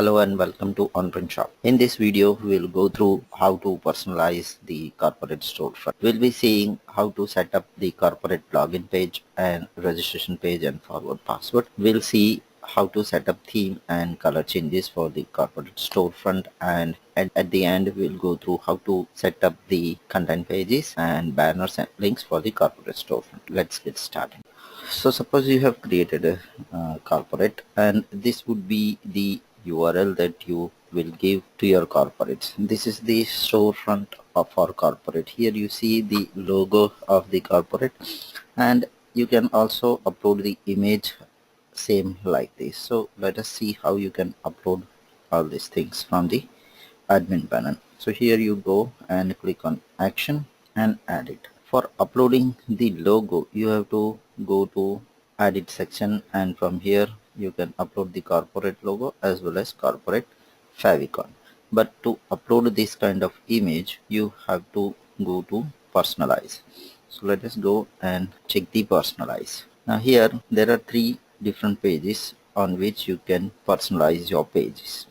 Hello and welcome to OnPrintShop. In this video, we will go through how to personalize the corporate storefront. We'll be seeing how to set up the corporate login page and registration page and forward password. We'll see how to set up theme and color changes for the corporate storefront, and at the end we'll go through how to set up the content pages and banners and links for the corporate storefront. Let's get started. So suppose you have created a corporate, and this would be the URL that you will give to your corporate. This is the storefront of our corporate. Here you see the logo of the corporate, and you can also upload the image same like this. So let us see how you can upload all these things from the admin panel. So here you go and click on action and add it. For uploading the logo, you have to go to edit section, and from here you can upload the corporate logo as well as corporate favicon. But to upload this kind of image, you have to go to personalize. So let us go and check the personalize. Now here there are three different pages on which you can personalize your pages,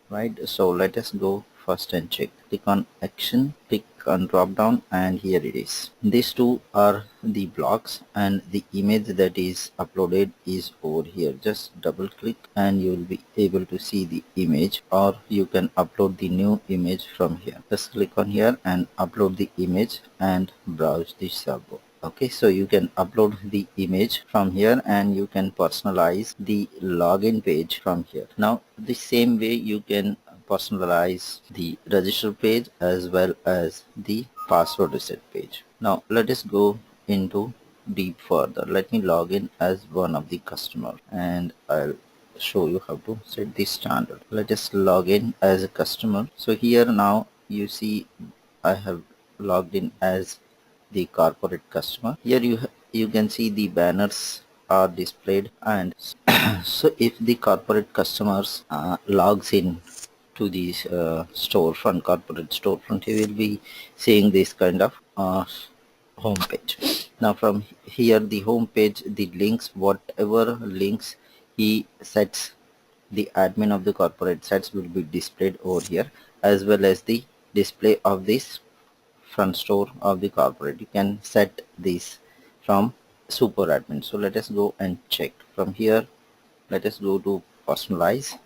right? So let us go first and check. Click on action, click on drop down, and here it is. These two are the blocks, and the image that is uploaded is over here. Just double click and you will be able to see the image, or you can upload the new image from here. Just click on here and upload the image and browse the server. Okay, so you can upload the image from here and you can personalize the login page from here. Now the same way you can personalize the register page as well as the password reset page. Now let us go into deep further. Let me log in as one of the customer and I'll show you how to set the standard. Let us log in as a customer. So here now you see I have logged in as the corporate customer. Here you can see the banners are displayed, and so if the corporate customers logs in to the storefront, corporate storefront, he will be seeing this kind of home page. Now from here the home page, the links, whatever links he sets, the admin of the corporate sets, will be displayed over here, as well as the display of this front store of the corporate. You can set this from super admin. So let us go and check from here. Let us go to personalize,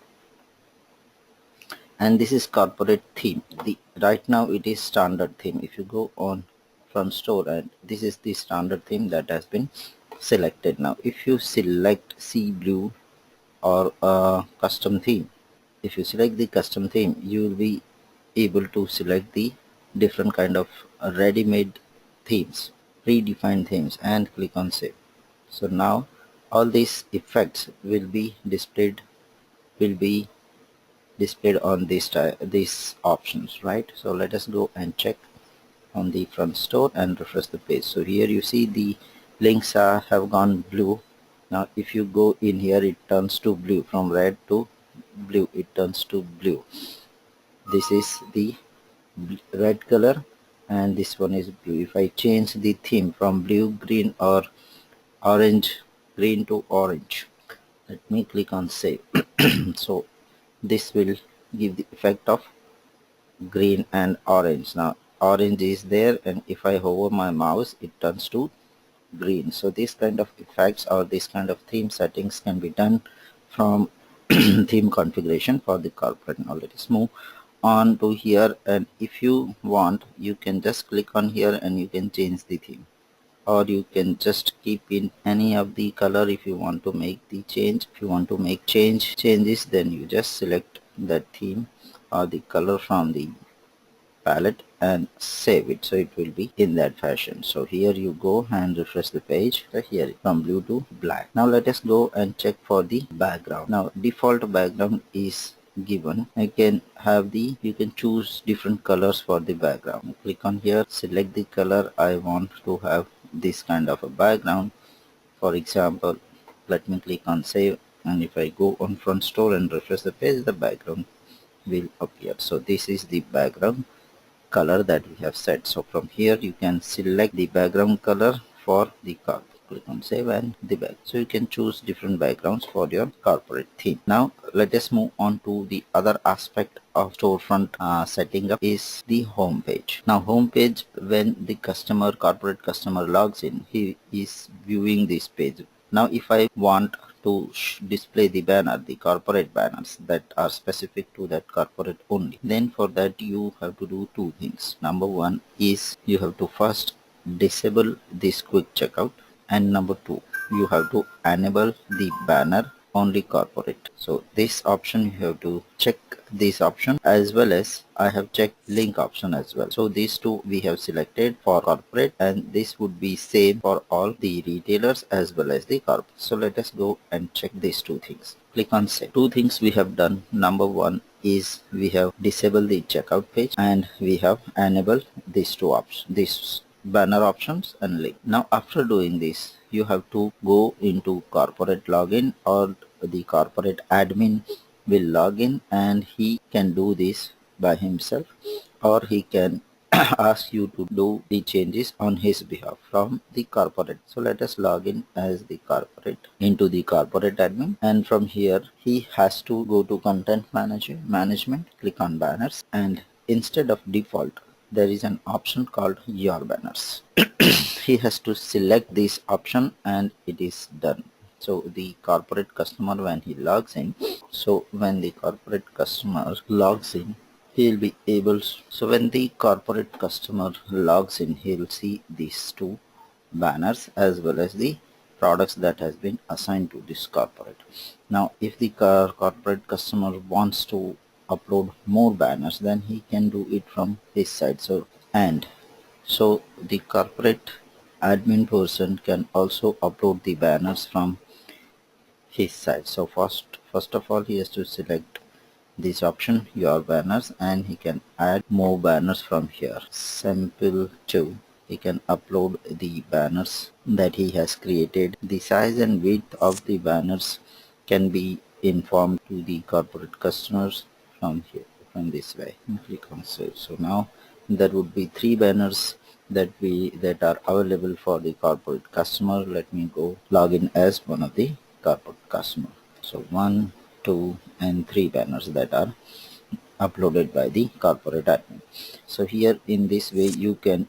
and this is corporate theme. The right now it is standard theme. If you go on front store, and this is the standard theme that has been selected. Now if you select sea blue or custom theme, if you select the custom theme, you will be able to select the different kind of ready-made themes, predefined themes, and click on save. So now all these effects will be displayed on these options, right? So let us go and check on the front store and refresh the page. So here you see the links have gone blue. Now if you go in here, it turns to blue. From red to blue, it turns to blue. This is the red color and this one is blue. If I change the theme from blue, green, or orange, green to orange, let me click on save. So this will give the effect of green and orange. Now orange is there, and if I hover my mouse, it turns to green. So this kind of effects or this kind of theme settings can be done from theme configuration for the corporate. Now let us move on to here, and if you want, you can just click on here and you can change the theme, or you can just keep in any of the color if you want to make the change. If you want to make changes, then you just select that theme or the color from the palette and save it, so it will be in that fashion. So here you go and refresh the page. So here from blue to black. Now let us go and check for the background. Now default background is given. You can choose different colors for the background. Click on here, select the color. I want to have this kind of a background. For example, let me click on save, and if I go on front store and refresh the page, the background will appear. So this is the background color that we have set. So from here you can select the background color for the card. click on save and the back. So you can choose different backgrounds for your corporate theme. Now let us move on to the other aspect of storefront setting up is the home page. Now home page, when the corporate customer logs in, he is viewing this page. Now if I want to display the corporate banners that are specific to that corporate only, then for that you have to do two things. Number one is you have to first disable this quick checkout, and number two, you have to enable the banner only corporate. So this option you have to check this option, as well as I have checked link option as well. So these two we have selected for corporate, and this would be same for all the retailers as well as the corporate. So let us go and check these two things. Click on save. Two things we have done. Number one is we have disabled the checkout page, and we have enabled these two options, these banner options and link. Now after doing this, you have to go into corporate login, or the corporate admin will log in, and he can do this by himself, or he can ask you to do the changes on his behalf from the corporate. So let us log in as the corporate into the corporate admin, and from here he has to go to content management, click on banners, and instead of default there is an option called your banners. He has to select this option and it is done. So the corporate customer, when he logs in, when the corporate customer logs in, he'll be able, so when the corporate customer logs in, he'll see these two banners as well as the products that has been assigned to this corporate. Now if the corporate customer wants to upload more banners, then he can do it from his side. So the corporate admin person can also upload the banners from his side. So first of all, he has to select this option, your banners, and he can add more banners from here. Sample 2. He can upload the banners that he has created. The size and width of the banners can be informed to the corporate customers from here, from this way. Click on save. So now there would be 3 banners that are available for the corporate customer. Let me go log in as one of the corporate customer. So 1, 2 and 3 banners that are uploaded by the corporate admin. So here in this way you can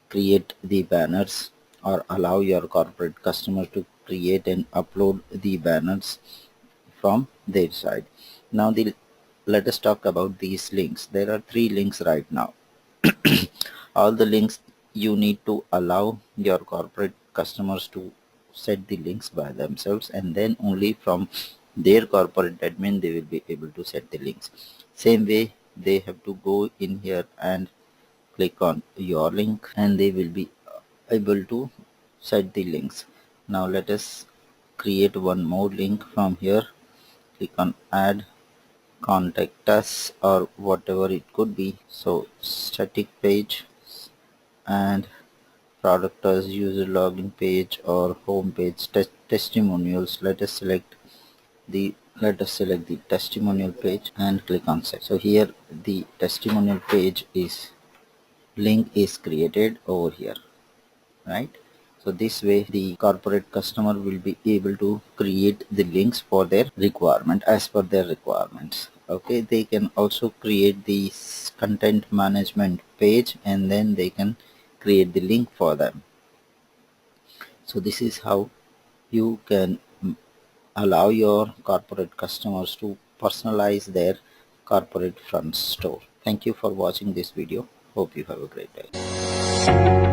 create the banners, or allow your corporate customer to create and upload the banners from their side. Now let us talk about these links. There are 3 links right now. All the links you need to allow your corporate customers to set the links by themselves, and then only from their corporate admin they will be able to set the links. Same way, they have to go in here and click on your link, and they will be able to set the links. Now let us create one more link from here. Click on add, contact us, or whatever it could be. So static page and product as user login page or home page, testimonials. Let us select the testimonial page and click on set. So here the testimonial page link is created over here, right? So this way the corporate customer will be able to create the links for their requirement, as per their requirements. Okay, they can also create the content management page, and then they can create the link for them. So this is how you can allow your corporate customers to personalize their corporate front store. Thank you for watching this video. Hope you have a great day.